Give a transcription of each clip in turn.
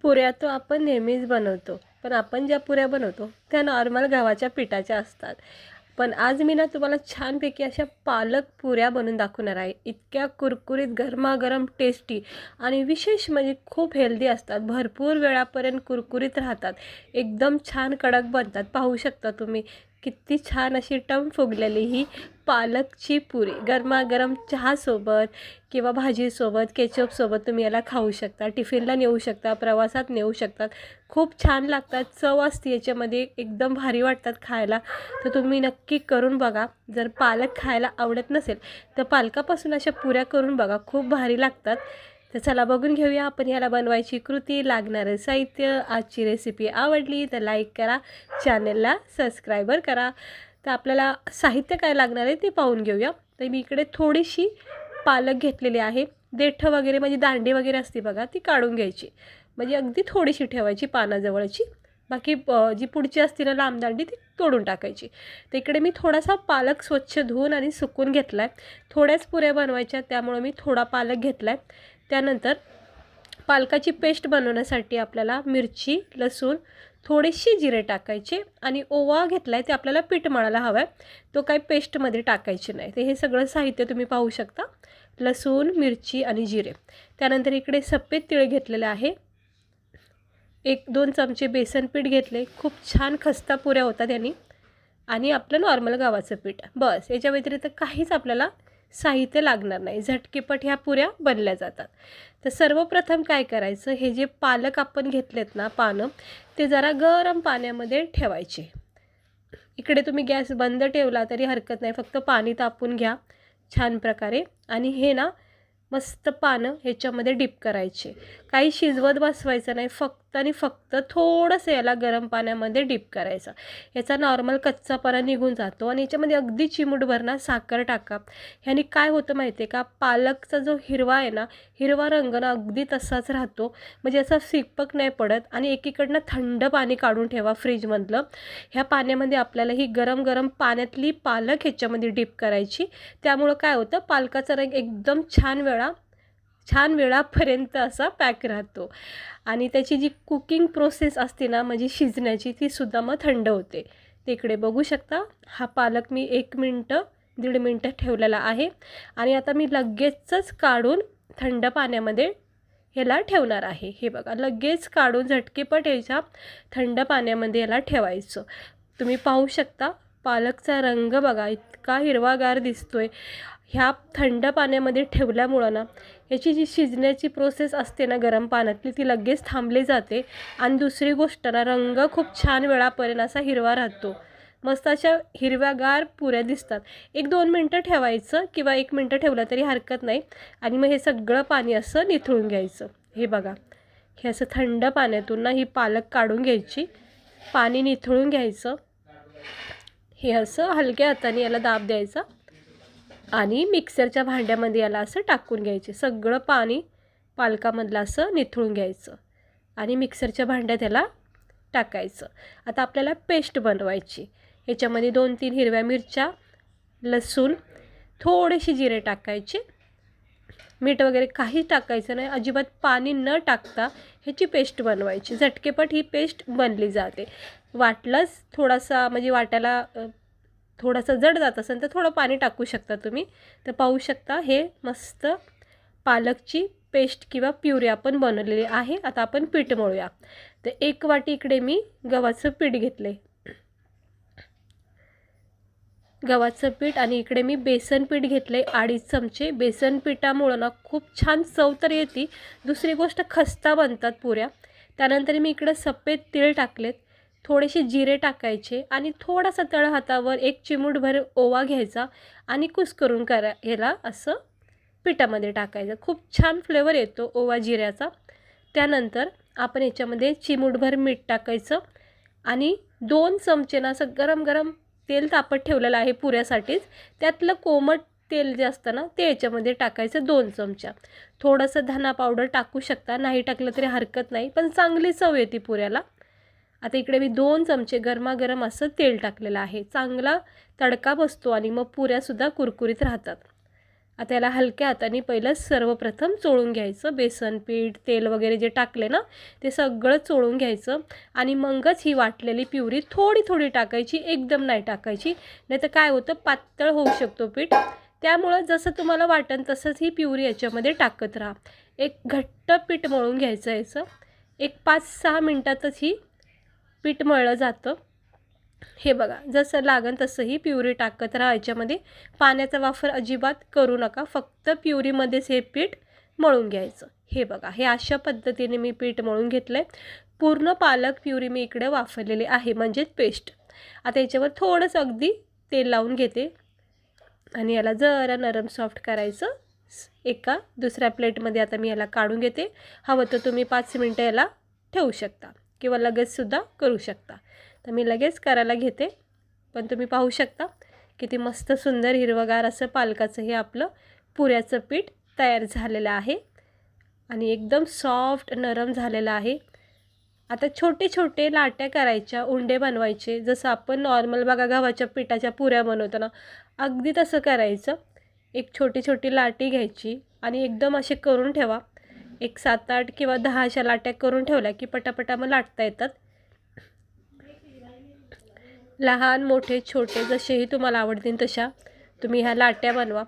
पुऱ्या तो आपण नेहमीच बनवतो, पण आपण ज्या पुऱ्या बनवतो त्या नॉर्मल गव्हाच्या पिठाच्या असतात. पण आज मी ना तुम्हाला छानपैकी अशा पालक पुऱ्या बनवून दाखवणार आहे. इतक्या कुरकुरीत, गरमागरम, टेस्टी आणि विशेष म्हणजे खूप हेल्दी असतात. भरपूर वेळापर्यंत कुरकुरीत राहतात. एकदम छान कडक बनतात. पाहू शकता तुम्ही किती छान अशी टम फुगलेली ही पालकची पुरी गरमागरम चहासोबत किंवा भाजीसोबत, केचपसोबत तुम्ही याला खाऊ शकता. टिफिनला नेऊ शकता, प्रवासात नेऊ शकतात. खूप छान लागतात. चव असते याच्यामध्ये, एकदम भारी वाटतात खायला. तर तुम्ही नक्की करून बघा. जर पालक खायला आवडत नसेल तर पालकापासून अशा पुऱ्या करून बघा, खूप भारी लागतात. तर चला बघून घेऊया आपण याला बनवायची कृती, लागणारं साहित्य. आजची रेसिपी आवडली तर लाईक करा, चॅनलला सबस्क्राईबर करा. तर आपल्याला साहित्य काय लागणार आहे ते पाहून घेऊया. तर मी इकडे थोडीशी पालक घेतलेली आहे. देठं वगैरे म्हणजे दांडी वगैरे असते बघा, ती काढून घ्यायची. म्हणजे अगदी थोडीशी ठेवायची पानाजवळची. बाकी जी पुढची असते ना लांब दांडी, ती तोडून टाकायची. तर इकडे मी थोडासा पालक स्वच्छ धुवून आणि सुकून घेतला आहे. थोड्याच पुऱ्या बनवायच्या, त्यामुळे मी थोडा पालक घेतला आहे. त्यानंतर पालकाची पेस्ट बनवण्यासाठी आपल्याला मिरची, लसूण, थोडेसे जिरे टाकायचे आणि ओवा घेतला आहे. ते आपल्याला पीठ मळायला हवा आहे, तो काही पेस्टमध्ये टाकायचे नाही. तर हे सगळं साहित्य तुम्ही पाहू शकता. लसूण, मिरची आणि जिरे. त्यानंतर इकडे सफेद तीळ घेतलेले आहे. 1-2 चमचे बेसन पीठ घेतले. खूप छान खस्ता पुऱ्या होतात यांनी. आणि आपलं नॉर्मल गव्हाचं पीठ, बस. याच्या व्यतिरिक्त काहीच आपल्याला साहित्य लागणार नाही. झटकीपट ह्या पुऱ्या बनल्या जातात. तर सर्वप्रथम काय करायचं, हे जे पालक आपण घेतलेत ना पानं, ते जरा गरम पाण्यामध्ये ठेवायचे. इकडे तुम्ही गॅस बंद ठेवला तरी हरकत नाही, फक्त पाणी तापून घ्या छान प्रकारे. आणि हे ना मस्त पानं ह्याच्यामध्ये डिप करायचे. काही शिजवत बसवायचं नाही, फक्त आणि फक्त थोडंसं याला गरम पाण्यामध्ये डिप करायचं. याचा नॉर्मल कच्चापणा निघून जातो. आणि याच्यामध्ये अगदी चिमूटभर ना साखर टाका. ह्याने काय होतं माहिती आहे का, पालकचा जो हिरवा आहे ना, हिरवा रंग ना अगदी तसाच राहतो. म्हणजे असा फिकपक नाही पडत. आणि एकीकडनं थंड पाणी काढून ठेवा फ्रीजमधलं. ह्या पाण्यामध्ये आपल्याला ही गरम गरम पाण्यातली पालक ह्याच्यामध्ये डिप करायची. त्यामुळं काय होतं, पालकाचा रंग एकदम छान वेळापर्यंत असा पॅक राहतो. आणि त्याची जी कुकिंग प्रोसेस असते ना, म्हणजे शिजण्याची, ती सुद्धा मग थंड होते. ते इकडे बघू शकता, हा पालक मी 1 मिनटं 1.5 मिनटं ठेवलेला आहे. आणि आता मी लगेचच काढून थंड पाण्यामध्ये ह्याला ठेवणार आहे. हे बघा, लगेच काढून झटकेपट याच्या थंड पाण्यामध्ये याला ठेवायचं. तुम्ही पाहू शकता पालकचा रंग बघा, इतका हिरवागार दिसतोय. ह्या थंड पाण्यामध्ये ठेवल्यामुळं ना याची जी शिजण्याची प्रोसेस असते ना गरम पाण्यातली, ती लगेच थांबली जाते. आणि दुसरी गोष्ट ना, रंग खूप छान वेळापर्यंत असा हिरवा राहतो. मस्त अशा हिरव्यागार पुऱ्या दिसतात. 1-2 मिनटं ठेवायचं किंवा 1 मिनटं ठेवलं तरी हरकत नाही. आणि मग हे सगळं पाणी असं निथळून घ्यायचं. हे बघा, हे असं थंड पाण्यातून ना ही पालक काढून घ्यायची, पाणी निथळून घ्यायचं. हे असं हलक्या हाताने याला दाब द्यायचा आणि मिक्सरच्या भांड्यामध्ये याला असं टाकून घ्यायचे. सगळं पाणी पालकामधलं असं निथळून घ्यायचं आणि मिक्सरच्या भांड्यात याला टाकायचं. आता आपल्याला पेस्ट बनवायची. ह्याच्यामध्ये 2-3 हिरव्या मिरच्या, लसूण, थोडेसे जिरे टाकायचे. मीठ वगैरे काही टाकायचं नाही. अजिबात पाणी न टाकता ह्याची पेस्ट बनवायची. झटकेपट ही पेस्ट बनली जाते. वाटलंच थोडासा म्हणजे वाटायला थोडंसं जड जात असेल तर थोडं पाणी टाकू शकता तुम्ही. तर पाहू शकता हे मस्त पालकची पेस्ट किंवा प्युरी आपण बनवलेली आहे. आता आपण पीठ मळूया. तर 1 वाटी इकडे मी गव्हाचं पीठ घेतले, गव्हाचं पीठ. आणि इकडे मी बेसन पीठ घेतले 2.5 चमचे. बेसन पिठामुळं ना खूप छान चव तर येते. दुसरी गोष्ट खस्ता बनतात पुऱ्या. त्यानंतर मी इकडे सफेद तीळ टाकलेत, थोडेसे जिरे टाकायचे आणि थोडासा तळहातावर 1 चिमूटभर ओवा घ्यायचा आणि कुस्करून ह्याला असं पिठामध्ये टाकायचं. खूप छान फ्लेवर येतो ओवा जिऱ्याचा. त्यानंतर आपण याच्यामध्ये चिमूटभर मीठ टाकायचं आणि 2 चमचे ना असं गरम गरम तेल तापत ठेवलेलं आहे पुऱ्यासाठीच. त्यातलं कोमट तेल जे असतं ना, ते याच्यामध्ये टाकायचं 2 चमचा. थोडंसं धना पावडर टाकू शकता, नाही टाकलं तरी हरकत नाही, पण चांगली चव येते पुऱ्याला. आता इकडे मी 2 चमचे गरमागरम असं तेल टाकलेलं आहे. चांगला तडका बसतो आणि मग पुऱ्यासुद्धा कुरकुरीत राहतात. आता याला हलक्या हाताने पहिलं सर्वप्रथम चोळून घ्यायचं. बेसन पीठ, तेल वगैरे जे टाकले ना ते सगळं चोळून घ्यायचं आणि मगच ही वाटलेली प्युरी थोडी थोडी टाकायची, एकदम नाही टाकायची, नाही तर काय होतं पातळ होऊ शकतो पीठ. त्यामुळं जसं तुम्हाला वाटेल तसंच ही प्युरी याच्यामध्ये टाकत राहा. एक घट्ट पीठ मळून घ्यायचं याचं. एक 5-6 मिनटातच ही पीठ मळलं जातं. हे बघा जसं लागेल तसं ही प्युरी टाकत राहा याच्यामध्ये. पाण्याचा वापर अजिबात करू नका, फक्त प्युरीमध्येच हे पीठ मळून घ्यायचं. हे बघा हे अशा पद्धतीने मी पीठ मळून घेतलं आहे. पूर्ण पालक प्युरी मी इकडे वापरलेली आहे, म्हणजेच पेस्ट. आता याच्यावर थोडंसं अगदी तेल लावून घेते आणि याला जरा नरम सॉफ्ट करायचं. एका दुसऱ्या प्लेटमध्ये आता मी याला काढून घेते. हवं तर तुम्ही 5 मिनटं याला ठेवू शकता किंवा लगेचसुद्धा करू शकता. तर मी लगेच करायला घेते. पण तुम्ही पाहू शकता किती मस्त सुंदर हिरवगार असं पालकाचं हे आपलं पुऱ्याचं पीठ तयार झालेलं आहे आणि एकदम सॉफ्ट नरम झालेलं आहे. आता छोटे छोटे लाट्या करायच्या, उंडे बनवायचे, जसं आपण नॉर्मल बघा गव्हाच्या पिठाच्या पुऱ्या बनवतो ना, अगदी तसं करायचं. एक छोटी छोटी लाटी घ्यायची आणि एकदम असे करून ठेवा. एक 7-8 किंवा 10 अशा लाट्या करून ठेवल्या की पटापटा मग लाटता येतात. लहान मोठे छोटे जसेही तुम्हाला आवडतील तशा तुम्ही ह्या लाट्या बनवा.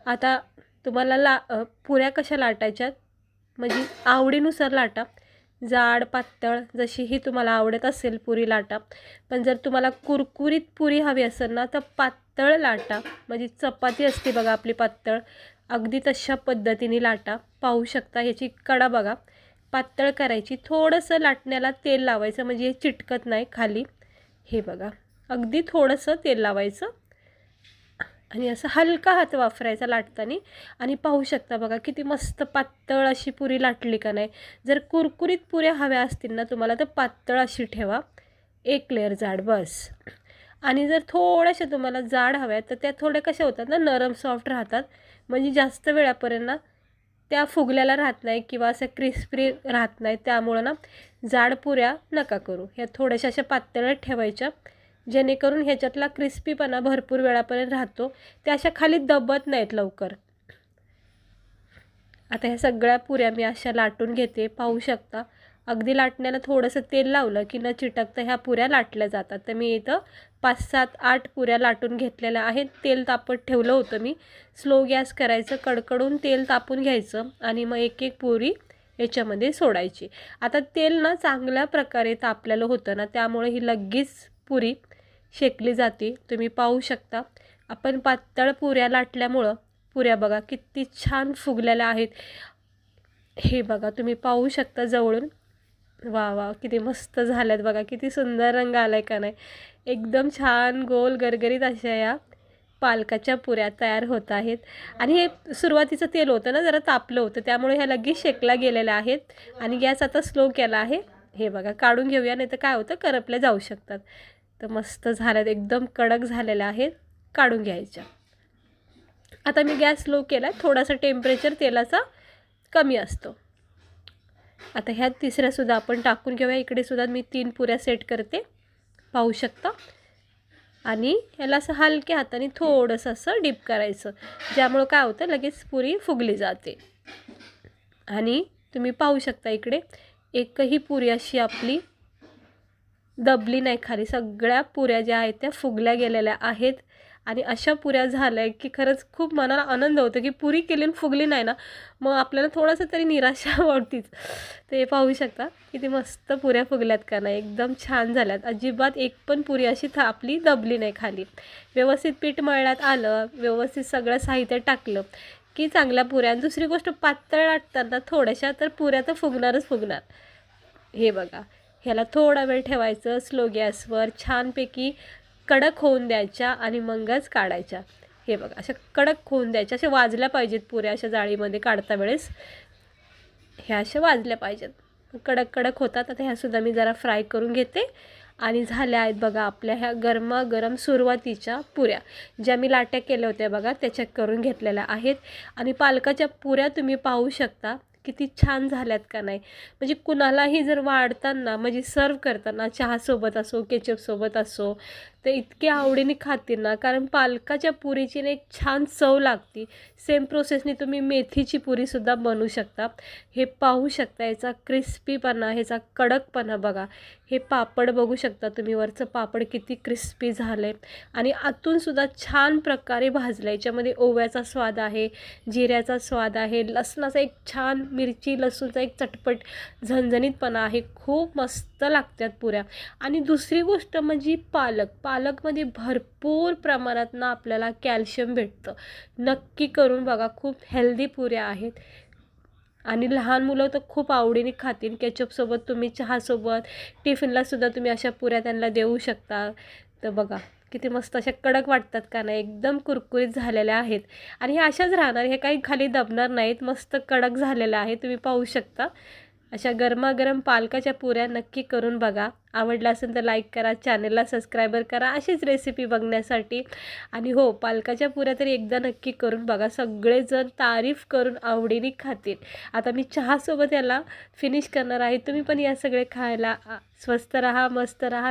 आता तुम्हाला पुऱ्या कशा लाटायच्यात म्हणजे आवडीनुसार लाटा, जाड पातळ जशीही तुम्हाला आवडत असेल पुरी लाटा. पण जर तुम्हाला कुरकुरीत पुरी हवी असेल ना तर पातळ लाटा, म्हणजे चपाती असते बघा आपली पातळ, अगदी तशा पद्धतीने लाटा. पाहू शकता ह्याची कडा बघा, पातळ करायची. थोडंसं लाटण्याला तेल लावायचं म्हणजे हे चिटकत नाही खाली. हे बघा अगदी थोडंसं तेल लावायचं आणि असं हलका हात वापरायचा लाटताना. आणि पाहू शकता बघा किती मस्त पातळ अशी पुरी लाटली का नाही. जर कुरकुरीत पुऱ्या हव्या असतील ना तुम्हाला तर पातळ अशी ठेवा, एक लेअर जाड बस. आणि जर थोड्याशा तुम्हाला जाड हव्या तर त्या थोड्या कशा होतात ना नरम सॉफ्ट राहतात, म्हणजे जास्त वेळापर्यंत ना त्या फुगल्याला राहत नाही किंवा असं क्रिस्पी राहत नाही. त्यामुळं ना जाड पुऱ्या नका करू, ह्या थोड्याशा अशा पातळ ठेवायच्या जेणेकरून ह्याच्यातला क्रिस्पीपणा भरपूर वेळापर्यंत राहतो, त्या अशा खाली दबत नाहीत लवकर. आता ह्या सगळ्या पुऱ्या मी अशा लाटून घेते. पाहू शकता अगदी लाटण्याला थोडंसं तेल लावलं की न चिटकता ह्या पुऱ्या लाटल्या जातात. तर मी इथं 5-7-8 पुऱ्या लाटून घेतलेल्या आहेत. तेल तापत ठेवलं होतं मी. स्लो गॅस करायचं, कडकडून तेल तापून घ्यायचं आणि मग एक एक पुरी याच्यामध्ये सोडायची. आता तेल ना चांगल्या प्रकारे तापलेलं होतं ना त्यामुळे ही लगेच पुरी शेकली जाते. तुम्ही पाहू शकता आपण पातळ पुऱ्या लाटल्यामुळं पुऱ्या बघा किती छान फुगलेल्या आहेत. हे बघा तुम्ही पाहू शकता जवळून. वा वा किती मस्त झाल्यात बघा, किती सुंदर रंग आलाय का नाही. एकदम छान गोल गरगरीत अशा या पालकाच्या पुऱ्या तयार होत आहेत. आणि हे सुरुवातीचं तेल होतं ना जरा तापलं होतं त्यामुळे ह्या लगेच शेकल्या गेलेल्या आहेत. आणि गॅस आता स्लो केला आहे. हे बघा काढून घेऊया, नाही तर काय होतं करपल्या जाऊ शकतात. तर मस्त झाल्यात, एकदम कडक झालेल्या आहेत, काढून घ्यायच्या. आता मी गॅस स्लो केला, थोडासा टेम्परेचर तेलाचा कमी असतो. आता ह्या तिसऱ्यासुद्धा आपण टाकून घेऊया. इकडे सुद्धा मी 3 पुऱ्या सेट करते, पाहू शकता. आणि याला असं हलक्या हाताने थोडंसं असं डीप करायचं, ज्यामुळं काय होतं लगेच पुरी फुगली जाते. आणि तुम्ही पाहू शकता इकडे एकही पुरी अशी आपली दबली नाही खाली. सगळ्या पुऱ्या ज्या आहेत त्या फुगल्या गेलेल्या आहेत. आणि अशा पुऱ्या झाल्या की खरंच खूप मनाला आनंद होतो की पुरी केली आणि फुगली नाही ना मग आपल्याला थोडंसं तरी निराशा वाटतीच. ते पाहू शकता किती मस्त पुऱ्या फुगल्यात का नाही, एकदम छान झाल्यात. अजिबात एक पण पुरी अशी आपली दबली नाही खाली. व्यवस्थित पीठ मळण्यात आलं, व्यवस्थित सगळं साहित्य टाकलं की चांगल्या पुऱ्या. आणि दुसरी गोष्ट पातळ लाटताना थोड्याशा तर पुऱ्या तर फुगणारच फुगणार. हे बघा ह्याला थोडा वेळ ठेवायचं स्लो गॅसवर, छानपैकी कडक होऊन द्यायच्या आणि मगच काढायच्या. हे बघा अशा कडक होऊन द्यायच्या, अशा वाजल्या पाहिजेत पुऱ्या. अशा जाळीमध्ये काढता वेळेस ह्या अशा वाजल्या पाहिजेत, कडक कडक होतात. आता ह्यासुद्धा मी जरा फ्राय करून घेते. आणि झाल्या आहेत बघा आपल्या ह्या गरमागरम सुरुवातीच्या पुऱ्या, ज्या मी लाट्या केल्या होत्या बघा त्याच्या करून घेतलेल्या आहेत. आणि पालकाच्या पुऱ्या तुम्ही पाहू शकता किती छान झाल्यात का नाही. म्हणजे कुणालाही जर वाढताना म्हणजे सर्व करताना चहासोबत असो केचपसोबत असो तर इतके आवडीने खातील ना, कारण पालकाच्या पुरीची ना एक छान चव लागते. सेम प्रोसेसने तुम्ही मेथीची पुरीसुद्धा बनवू शकता. हे पाहू शकता याचा क्रिस्पीपणा, ह्याचा कडकपणा बघा. हे पापड बघू शकता तुम्ही, वरचं पापड किती क्रिस्पी झालं आहे आणि आतूनसुद्धा छान प्रकारे भाजलं आहे. याच्यामध्ये ओव्याचा स्वाद आहे, जिऱ्याचा स्वाद आहे, लसणाचा एक छान मिरची लसूणचा एक चटपट झणझणीतपणा आहे. खूप मस्त लागतात पुऱ्या. आणि दुसरी गोष्ट म्हणजे पालकमध्ये भरपूर प्रमाणात ना आपल्याला कॅल्शियम भेटतं. नक्की करून बघा, खूप हेल्दी पुऱ्या आहेत आणि लहान मुलं तर खूप आवडीने खातील. केचपसोबत तुम्ही चहासोबत टिफिनलासुद्धा तुम्ही अशा पुऱ्या त्यांना देऊ शकता. तर बघा किती मस्त अशा कडक वाटतात का नाही, एकदम कुरकुरीत झालेल्या आहेत आणि हे अशाच राहणार, हे काही खाली दबणार नाहीत, मस्त कडक झालेल्या आहे. तुम्ही पाहू शकता अशा गरमागरम पालकाच्या पुऱ्या नक्की करून बघा. आवडला असेल तर लाईक करा, चॅनलला सबस्क्राईबर करा अशीच रेसिपी बघण्यासाठी. आणि हो, पालकाच्या पुऱ्या तरी एकदा नक्की करून बघा, सगळेजण तारीफ करून आवडीने खातील. आता मी चहासोबत याला फिनिश करणार आहे. तुम्ही पण या सगळे खायला. स्वस्त रहा, मस्त रहा.